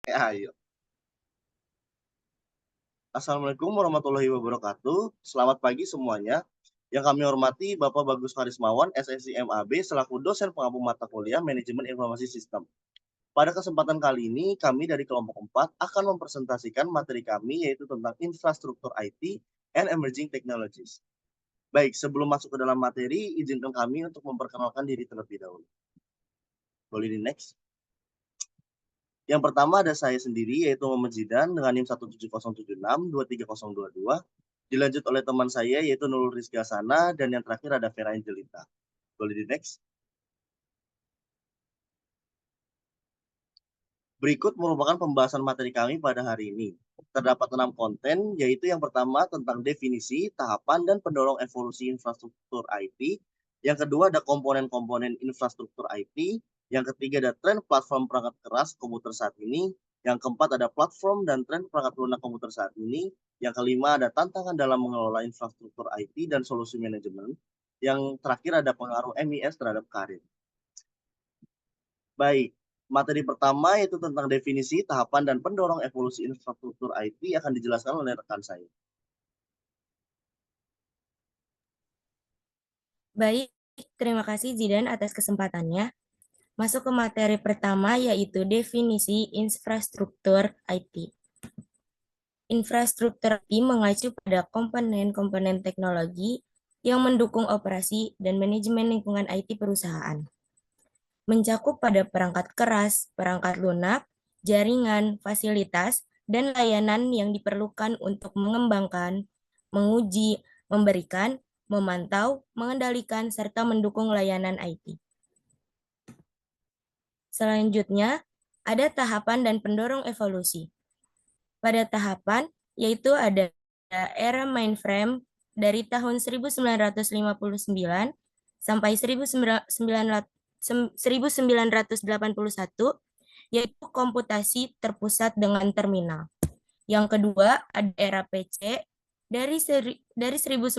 Ayo. Assalamualaikum warahmatullahi wabarakatuh. Selamat pagi semuanya. Yang kami hormati Bapak Bagus Karismawan, SSI MAB, selaku dosen pengampu mata kuliah Manajemen Informasi Sistem. Pada kesempatan kali ini, kami dari kelompok 4 akan mempresentasikan materi kami, yaitu tentang infrastruktur IT and emerging technologies. Baik, sebelum masuk ke dalam materi, izinkan kami untuk memperkenalkan diri terlebih dahulu. Boleh di next. Yang pertama ada saya sendiri, yaitu Muhammad Zidan dengan NIM 17076-23022. Dilanjut oleh teman saya, yaitu Nurul Rizky Hasanah, dan yang terakhir ada Vera Angelita. Boleh di next. Berikut merupakan pembahasan materi kami pada hari ini. Terdapat 6 konten, yaitu yang pertama tentang definisi, tahapan, dan pendorong evolusi infrastruktur IT. Yang kedua ada komponen-komponen infrastruktur IT. Yang ketiga ada tren platform perangkat keras komputer saat ini. Yang keempat ada platform dan tren perangkat lunak komputer saat ini. Yang kelima ada tantangan dalam mengelola infrastruktur IT dan solusi manajemen. Yang terakhir ada pengaruh MIS terhadap karir. Baik, materi pertama yaitu tentang definisi, tahapan, dan pendorong evolusi infrastruktur IT akan dijelaskan oleh rekan saya. Baik, terima kasih Zidan atas kesempatannya. Masuk ke materi pertama yaitu definisi infrastruktur IT. Infrastruktur IT mengacu pada komponen-komponen teknologi yang mendukung operasi dan manajemen lingkungan IT perusahaan. Mencakup pada perangkat keras, perangkat lunak, jaringan, fasilitas, dan layanan yang diperlukan untuk mengembangkan, menguji, memberikan, memantau, mengendalikan, serta mendukung layanan IT. Selanjutnya, ada tahapan dan pendorong evolusi. Pada tahapan, yaitu ada era mainframe dari tahun 1959 sampai 1981, yaitu komputasi terpusat dengan terminal. Yang kedua, ada era PC dari 1981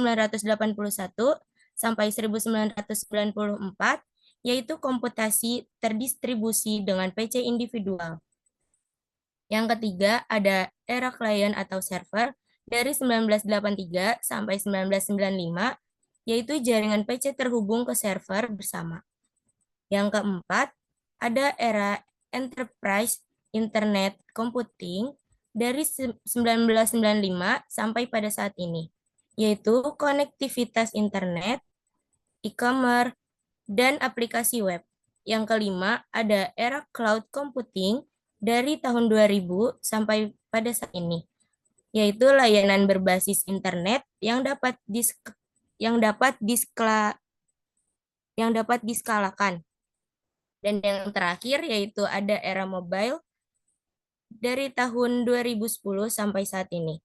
sampai 1994, yaitu komputasi terdistribusi dengan PC individual. Yang ketiga, ada era klien atau server dari 1983 sampai 1995, yaitu jaringan PC terhubung ke server bersama. Yang keempat, ada era enterprise internet computing dari 1995 sampai pada saat ini, yaitu konektivitas internet, e-commerce, dan aplikasi web. Yang kelima, ada era cloud computing dari tahun 2000 sampai pada saat ini, yaitu layanan berbasis internet yang dapat diskalakan. Dan yang terakhir yaitu ada era mobile dari tahun 2010 sampai saat ini,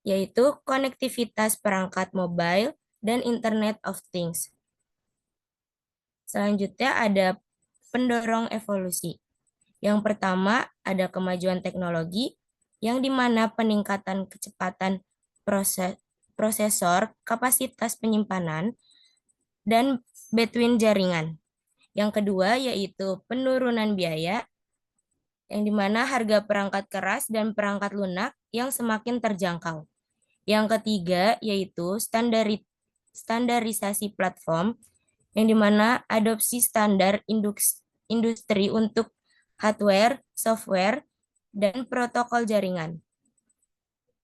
yaitu konektivitas perangkat mobile dan Internet of Things. Selanjutnya ada pendorong evolusi. Yang pertama ada kemajuan teknologi, yang dimana peningkatan kecepatan prosesor, kapasitas penyimpanan, dan bandwidth jaringan. Yang kedua yaitu penurunan biaya, yang dimana harga perangkat keras dan perangkat lunak yang semakin terjangkau. Yang ketiga yaitu standarisasi platform, yang dimana adopsi standar industri untuk hardware, software, dan protokol jaringan.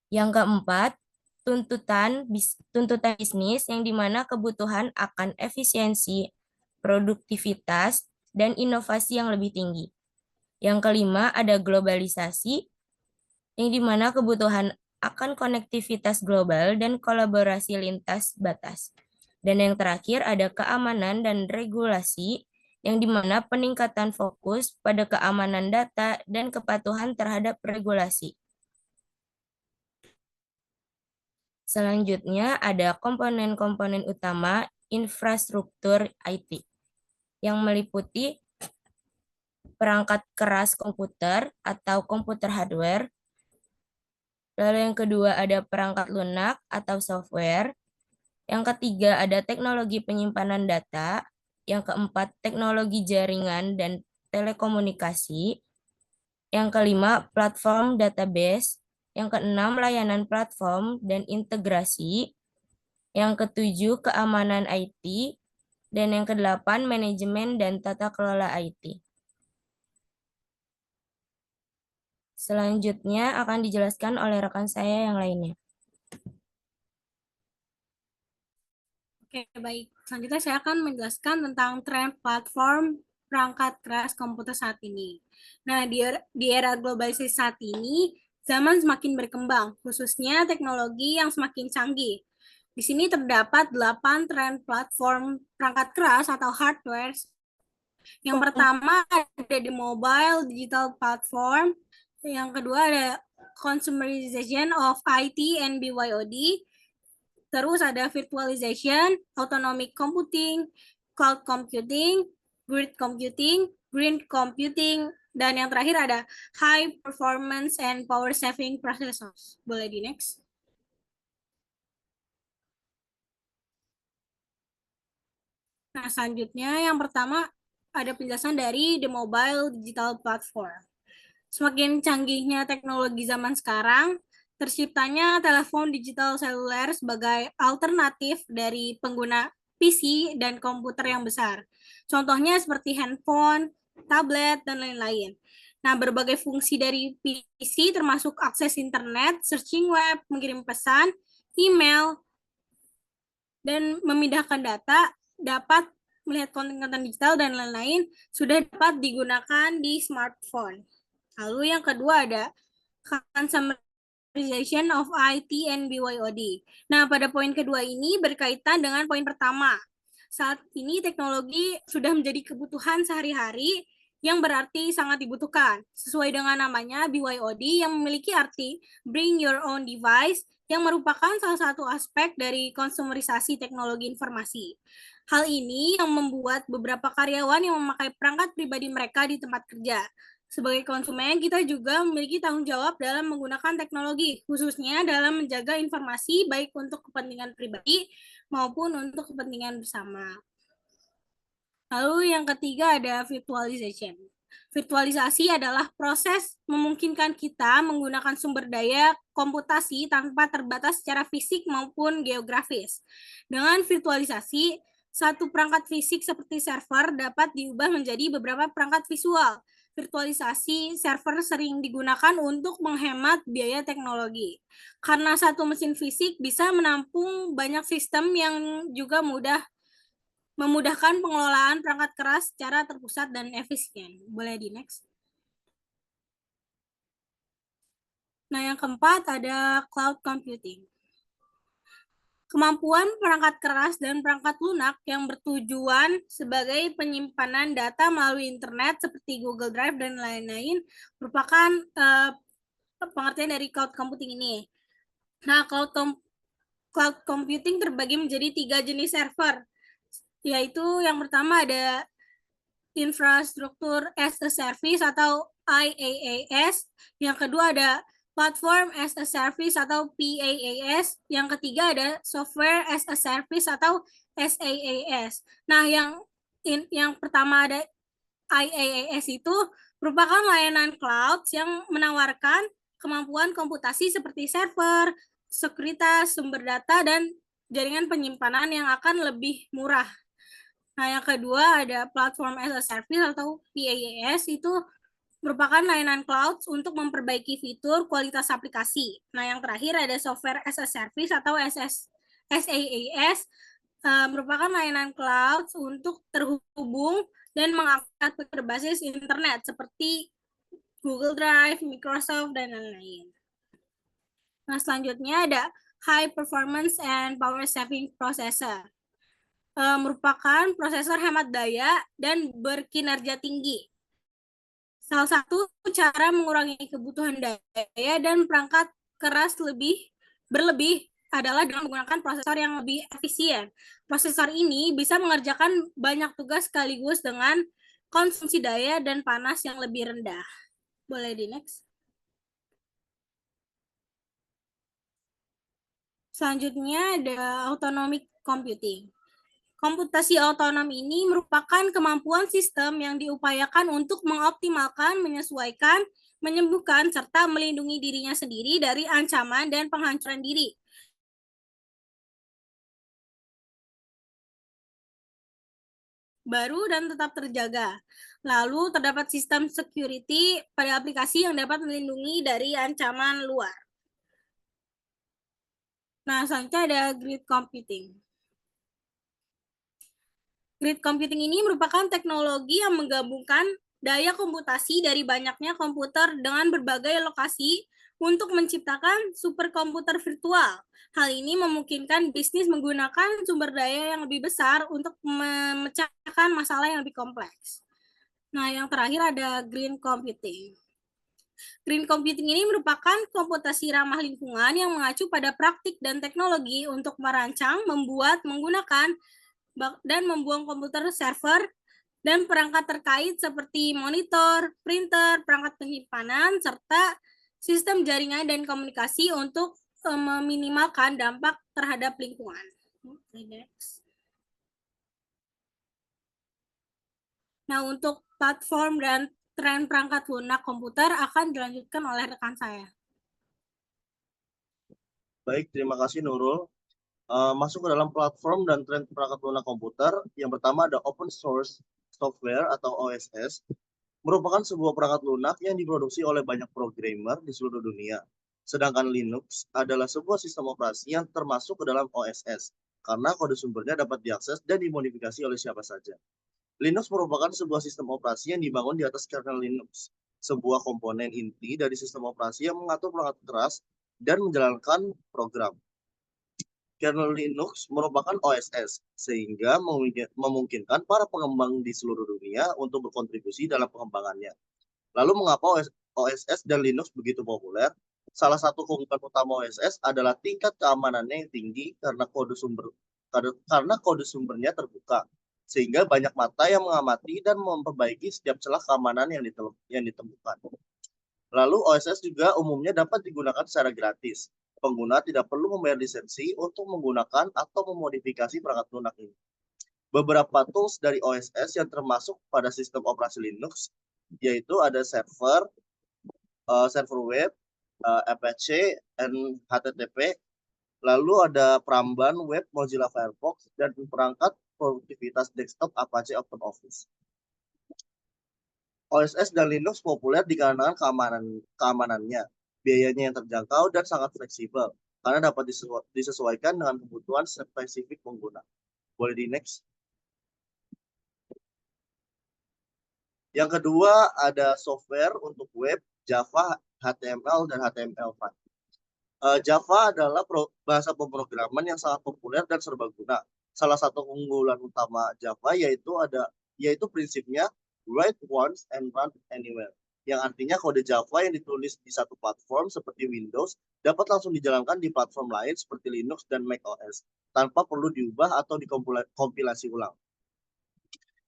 Yang keempat, tuntutan bisnis, yang dimana kebutuhan akan efisiensi, produktivitas, dan inovasi yang lebih tinggi. Yang kelima, ada globalisasi, yang dimana kebutuhan akan konektivitas global dan kolaborasi lintas batas. Dan yang terakhir, ada keamanan dan regulasi, yang dimana peningkatan fokus pada keamanan data dan kepatuhan terhadap regulasi. Selanjutnya, ada komponen-komponen utama infrastruktur IT, yang meliputi perangkat keras komputer atau komputer hardware. Lalu yang kedua ada perangkat lunak atau software. Yang ketiga ada teknologi penyimpanan data. Yang keempat teknologi jaringan dan telekomunikasi. Yang kelima, platform database. Yang keenam, layanan platform dan integrasi. Yang ketujuh, keamanan IT. Dan yang kedelapan, manajemen dan tata kelola IT. Selanjutnya akan dijelaskan oleh rekan saya yang lainnya. Oke, baik. Selanjutnya saya akan menjelaskan tentang tren platform perangkat keras komputer saat ini. Nah, di era globalisasi saat ini, zaman semakin berkembang, khususnya teknologi yang semakin canggih. Di sini terdapat 8 tren platform perangkat keras atau hardware. Yang pertama ada di mobile digital platform. Yang kedua ada consumerization of IT and BYOD. Terus ada virtualization, autonomic computing, cloud computing, green computing, dan yang terakhir ada high performance and power saving processors. Boleh di next. Nah, selanjutnya yang pertama ada penjelasan dari the mobile digital platform. Semakin canggihnya teknologi zaman sekarang, terciptanya telepon digital seluler sebagai alternatif dari pengguna PC dan komputer yang besar. Contohnya seperti handphone, tablet, dan lain-lain. Nah, berbagai fungsi dari PC termasuk akses internet, searching web, mengirim pesan, email, dan memindahkan data, dapat melihat konten-konten digital, dan lain-lain sudah dapat digunakan di smartphone. Lalu yang kedua ada consumerization of IT and BYOD. Nah, pada poin kedua ini berkaitan dengan poin pertama. Saat ini teknologi sudah menjadi kebutuhan sehari-hari yang berarti sangat dibutuhkan. Sesuai dengan namanya, BYOD yang memiliki arti bring your own device yang merupakan salah satu aspek dari konsumerisasi teknologi informasi. Hal ini yang membuat beberapa karyawan yang memakai perangkat pribadi mereka di tempat kerja. Sebagai konsumen, kita juga memiliki tanggung jawab dalam menggunakan teknologi, khususnya dalam menjaga informasi baik untuk kepentingan pribadi maupun untuk kepentingan bersama. Lalu yang ketiga ada virtualization. Virtualisasi adalah proses memungkinkan kita menggunakan sumber daya komputasi tanpa terbatas secara fisik maupun geografis. Dengan virtualisasi, satu perangkat fisik seperti server dapat diubah menjadi beberapa perangkat visual. Virtualisasi server sering digunakan untuk menghemat biaya teknologi. Karena satu mesin fisik bisa menampung banyak sistem yang juga memudahkan pengelolaan perangkat keras secara terpusat dan efisien. Boleh di next. Nah, yang keempat ada cloud computing. Kemampuan perangkat keras dan perangkat lunak yang bertujuan sebagai penyimpanan data melalui internet seperti Google Drive dan lain-lain merupakan pengertian dari cloud computing ini. Nah, cloud computing terbagi menjadi 3 jenis server, yaitu yang pertama ada infrastruktur as a service atau IaaS, yang kedua ada platform as a service atau PaaS, yang ketiga ada software as a service atau SaaS. Nah, yang pertama ada IaaS itu merupakan layanan cloud yang menawarkan kemampuan komputasi seperti server, sekuritas, sumber data, dan jaringan penyimpanan yang akan lebih murah. Nah, yang kedua ada platform as a service atau PaaS, itu merupakan layanan cloud untuk memperbaiki fitur kualitas aplikasi. Nah, yang terakhir ada software as a service atau SaaS, merupakan layanan cloud untuk terhubung dan mengakses berbasis internet seperti Google Drive, Microsoft, dan lain-lain. Nah, selanjutnya ada high performance and power saving processor. Merupakan prosesor hemat daya dan berkinerja tinggi. Salah satu cara mengurangi kebutuhan daya dan perangkat keras berlebih adalah dengan menggunakan prosesor yang lebih efisien. Prosesor ini bisa mengerjakan banyak tugas sekaligus dengan konsumsi daya dan panas yang lebih rendah. Boleh di next. Selanjutnya ada autonomic computing. Komputasi otonom ini merupakan kemampuan sistem yang diupayakan untuk mengoptimalkan, menyesuaikan, menyembuhkan, serta melindungi dirinya sendiri dari ancaman dan penghancuran diri. Baru dan tetap terjaga. Lalu terdapat sistem security pada aplikasi yang dapat melindungi dari ancaman luar. Nah, selanjutnya ada grid computing. Grid computing ini merupakan teknologi yang menggabungkan daya komputasi dari banyaknya komputer dengan berbagai lokasi untuk menciptakan superkomputer virtual. Hal ini memungkinkan bisnis menggunakan sumber daya yang lebih besar untuk memecahkan masalah yang lebih kompleks. Nah, yang terakhir ada green computing. Green computing ini merupakan komputasi ramah lingkungan yang mengacu pada praktik dan teknologi untuk merancang, membuat, menggunakan, dan membuang komputer server dan perangkat terkait seperti monitor, printer, perangkat penyimpanan, serta sistem jaringan dan komunikasi untuk meminimalkan dampak terhadap lingkungan. Nah, untuk platform dan tren perangkat lunak komputer akan dilanjutkan oleh rekan saya. Baik, terima kasih Nurul. Masuk ke dalam platform dan tren perangkat lunak komputer. Yang pertama ada open source software atau OSS, merupakan sebuah perangkat lunak yang diproduksi oleh banyak programmer di seluruh dunia. Sedangkan Linux adalah sebuah sistem operasi yang termasuk ke dalam OSS, karena kode sumbernya dapat diakses dan dimodifikasi oleh siapa saja. Linux merupakan sebuah sistem operasi yang dibangun di atas kernel Linux, sebuah komponen inti dari sistem operasi yang mengatur perangkat keras dan menjalankan program. Kernel Linux merupakan OSS, sehingga memungkinkan para pengembang di seluruh dunia untuk berkontribusi dalam pengembangannya. Lalu mengapa OSS dan Linux begitu populer? Salah satu keunggulan utama OSS adalah tingkat keamanannya yang tinggi karena kode sumbernya terbuka, sehingga banyak mata yang mengamati dan memperbaiki setiap celah keamanan yang ditemukan. Lalu OSS juga umumnya dapat digunakan secara gratis. Pengguna tidak perlu membayar lisensi untuk menggunakan atau memodifikasi perangkat lunak ini. Beberapa tools dari OSS yang termasuk pada sistem operasi Linux yaitu ada server web, Apache, dan HTTP. Lalu ada peramban web Mozilla Firefox dan perangkat produktivitas desktop Apache OpenOffice. OSS dan Linux populer dikarenakan keamanannya, biayanya yang terjangkau dan sangat fleksibel, karena dapat disesuaikan dengan kebutuhan spesifik pengguna. Boleh di next. Yang kedua ada software untuk web, Java, HTML, dan HTML5. Java adalah bahasa pemrograman yang sangat populer dan serbaguna. Salah satu keunggulan utama Java yaitu prinsipnya write once and run anywhere, yang artinya kode Java yang ditulis di satu platform seperti Windows dapat langsung dijalankan di platform lain seperti Linux dan macOS tanpa perlu diubah atau dikompilasi ulang.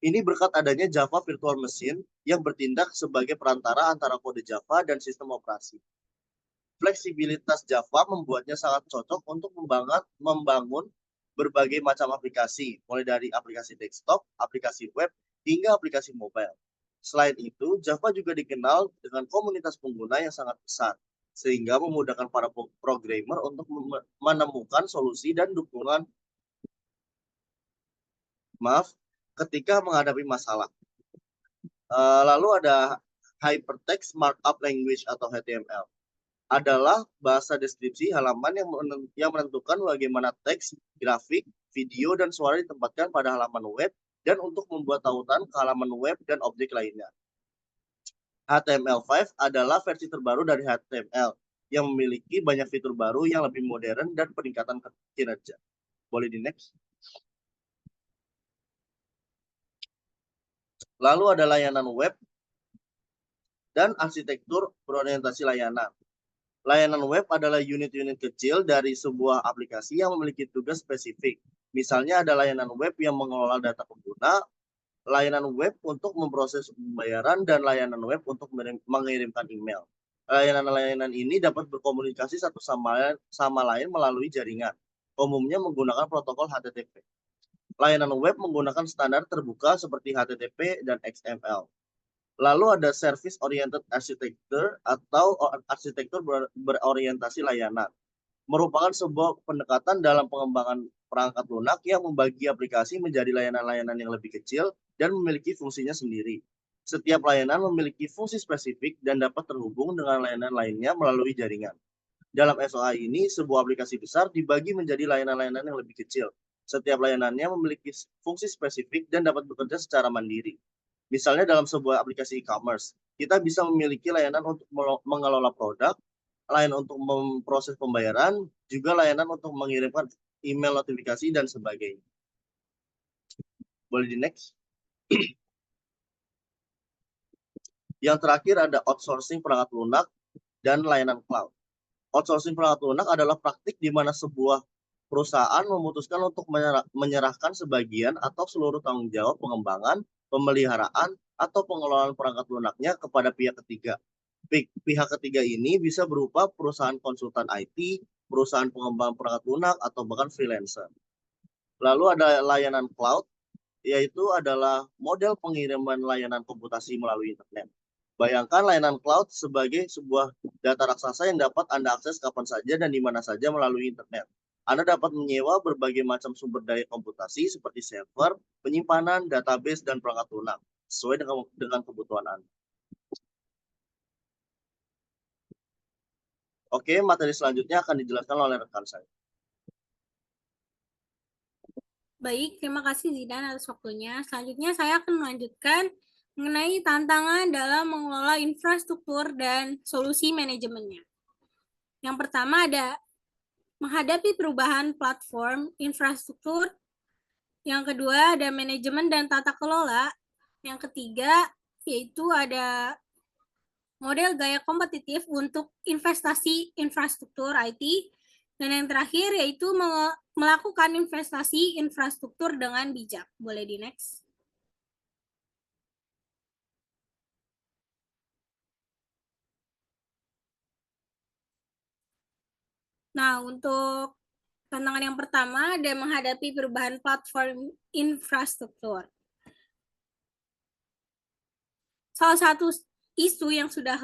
Ini berkat adanya Java Virtual Machine yang bertindak sebagai perantara antara kode Java dan sistem operasi. Fleksibilitas Java membuatnya sangat cocok untuk membangun berbagai macam aplikasi, mulai dari aplikasi desktop, aplikasi web, hingga aplikasi mobile. Selain itu, Java juga dikenal dengan komunitas pengguna yang sangat besar, sehingga memudahkan para programmer untuk menemukan solusi dan dukungan ketika menghadapi masalah. Lalu ada Hypertext Markup Language atau HTML. Adalah bahasa deskripsi halaman yang menentukan bagaimana teks, grafik, video, dan suara ditempatkan pada halaman web dan untuk membuat tautan ke halaman web dan objek lainnya. HTML5 adalah versi terbaru dari HTML yang memiliki banyak fitur baru yang lebih modern dan peningkatan kinerja. Boleh di next. Lalu ada layanan web dan arsitektur berorientasi layanan. Layanan web adalah unit-unit kecil dari sebuah aplikasi yang memiliki tugas spesifik. Misalnya ada layanan web yang mengelola data pengguna, layanan web untuk memproses pembayaran, dan layanan web untuk mengirimkan email. Layanan-layanan ini dapat berkomunikasi satu sama lain melalui jaringan, umumnya menggunakan protokol HTTP. Layanan web menggunakan standar terbuka seperti HTTP dan XML. Lalu ada service oriented architecture atau arsitektur berorientasi layanan. Merupakan sebuah pendekatan dalam pengembangan perangkat lunak yang membagi aplikasi menjadi layanan-layanan yang lebih kecil dan memiliki fungsinya sendiri. Setiap layanan memiliki fungsi spesifik dan dapat terhubung dengan layanan lainnya melalui jaringan. Dalam SOA ini, sebuah aplikasi besar dibagi menjadi layanan-layanan yang lebih kecil. Setiap layanannya memiliki fungsi spesifik dan dapat bekerja secara mandiri. Misalnya dalam sebuah aplikasi e-commerce, kita bisa memiliki layanan untuk mengelola produk, layanan untuk memproses pembayaran, juga layanan untuk mengirimkan email notifikasi dan sebagainya. Boleh di next. Yang terakhir ada outsourcing perangkat lunak dan layanan cloud. Outsourcing perangkat lunak adalah praktik di mana sebuah perusahaan memutuskan untuk menyerahkan sebagian atau seluruh tanggung jawab pengembangan, pemeliharaan, atau pengelolaan perangkat lunaknya kepada pihak ketiga. Pihak ketiga ini bisa berupa perusahaan konsultan IT, perusahaan pengembang perangkat lunak, atau bahkan freelancer. Lalu ada layanan cloud, yaitu adalah model pengiriman layanan komputasi melalui internet. Bayangkan layanan cloud sebagai sebuah data raksasa yang dapat Anda akses kapan saja dan di mana saja melalui internet. Anda dapat menyewa berbagai macam sumber daya komputasi seperti server, penyimpanan, database, dan perangkat lunak sesuai dengan kebutuhan Anda. Oke, materi selanjutnya akan dijelaskan oleh rekan saya. Baik, terima kasih Zidan atas waktunya. Selanjutnya saya akan melanjutkan mengenai tantangan dalam mengelola infrastruktur dan solusi manajemennya. Yang pertama ada menghadapi perubahan platform infrastruktur. Yang kedua ada manajemen dan tata kelola. Yang ketiga yaitu ada model gaya kompetitif untuk investasi infrastruktur IT. Dan yang terakhir yaitu melakukan investasi infrastruktur dengan bijak. Boleh di next. Nah, untuk tantangan yang pertama ada menghadapi perubahan platform infrastruktur. Salah satu isu yang sudah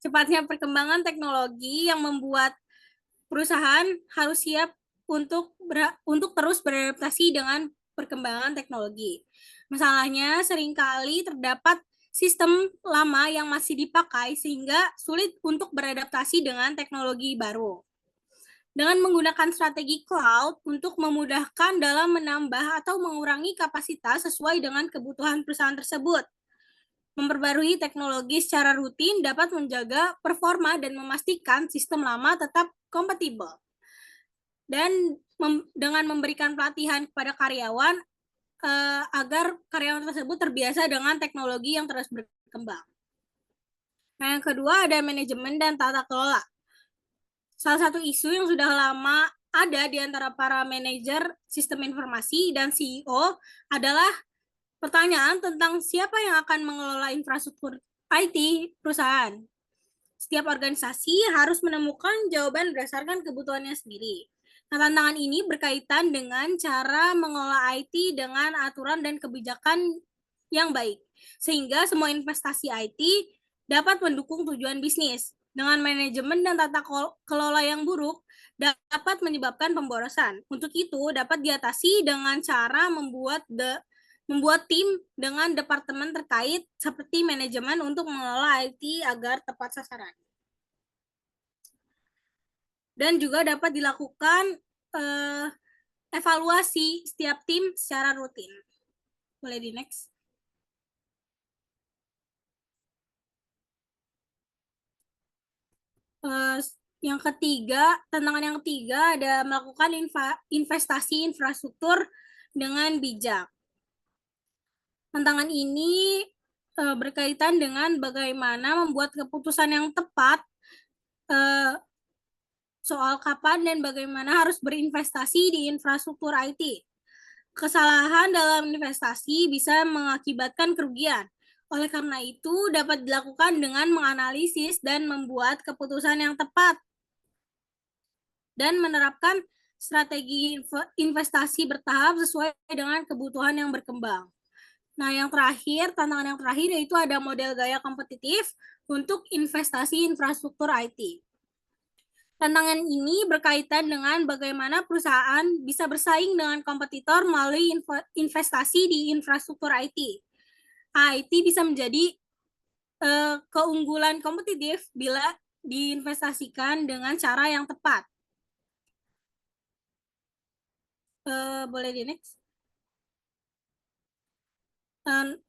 cepatnya perkembangan teknologi yang membuat perusahaan harus siap untuk terus beradaptasi dengan perkembangan teknologi. Masalahnya seringkali terdapat sistem lama yang masih dipakai sehingga sulit untuk beradaptasi dengan teknologi baru. Dengan menggunakan strategi cloud untuk memudahkan dalam menambah atau mengurangi kapasitas sesuai dengan kebutuhan perusahaan tersebut. Memperbarui teknologi secara rutin dapat menjaga performa dan memastikan sistem lama tetap kompatibel. Dan dengan memberikan pelatihan kepada karyawan agar karyawan tersebut terbiasa dengan teknologi yang terus berkembang. Nah, yang kedua ada manajemen dan tata kelola. Salah satu isu yang sudah lama ada di antara para manajer sistem informasi dan CEO adalah pertanyaan tentang siapa yang akan mengelola infrastruktur IT perusahaan. Setiap organisasi harus menemukan jawaban berdasarkan kebutuhannya sendiri. Nah, tantangan ini berkaitan dengan cara mengelola IT dengan aturan dan kebijakan yang baik, sehingga semua investasi IT dapat mendukung tujuan bisnis. Dengan manajemen dan tata kelola yang buruk, dapat menyebabkan pemborosan. Untuk itu, dapat diatasi dengan cara membuat tim dengan departemen terkait seperti manajemen untuk mengelola IT agar tepat sasaran. Dan juga dapat dilakukan evaluasi setiap tim secara rutin. Boleh di next. Yang ketiga, tantangan yang ketiga ada melakukan investasi infrastruktur dengan bijak. Tantangan ini berkaitan dengan bagaimana membuat keputusan yang tepat soal kapan dan bagaimana harus berinvestasi di infrastruktur IT. Kesalahan dalam investasi bisa mengakibatkan kerugian. Oleh karena itu, dapat dilakukan dengan menganalisis dan membuat keputusan yang tepat dan menerapkan strategi investasi bertahap sesuai dengan kebutuhan yang berkembang. Nah, tantangan yang terakhir yaitu ada model gaya kompetitif untuk investasi infrastruktur IT. Tantangan ini berkaitan dengan bagaimana perusahaan bisa bersaing dengan kompetitor melalui investasi di infrastruktur IT. IT bisa menjadi keunggulan kompetitif bila diinvestasikan dengan cara yang tepat. Boleh di next.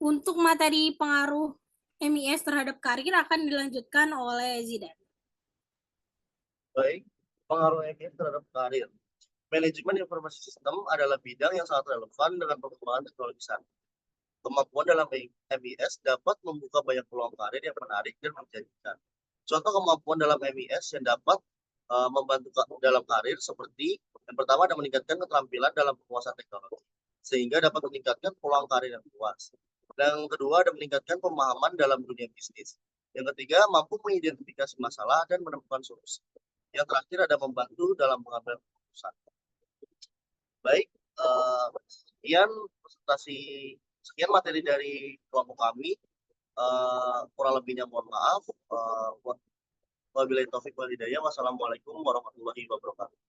Untuk materi pengaruh MIS terhadap karir akan dilanjutkan oleh Zidan. Baik, pengaruh MIS terhadap karir. Manajemen informasi sistem adalah bidang yang sangat relevan dengan perkembangan teknologi saat ini. Kemampuan dalam MIS dapat membuka banyak peluang karir yang menarik dan menjanjikan. Contoh kemampuan dalam MIS yang dapat membantu dalam karir seperti yang pertama ada meningkatkan keterampilan dalam penguasaan teknologi sehingga dapat meningkatkan peluang karir yang luas. Dan yang kedua ada meningkatkan pemahaman dalam dunia bisnis. Yang ketiga mampu mengidentifikasi masalah dan menemukan solusi. Yang terakhir ada membantu dalam mengambil keputusan. Baik, sekian materi dari kelompok kami. Kurang lebihnya mohon maaf. Wabillahi taufiq wal hidayah. Wassalamualaikum warahmatullahi wabarakatuh.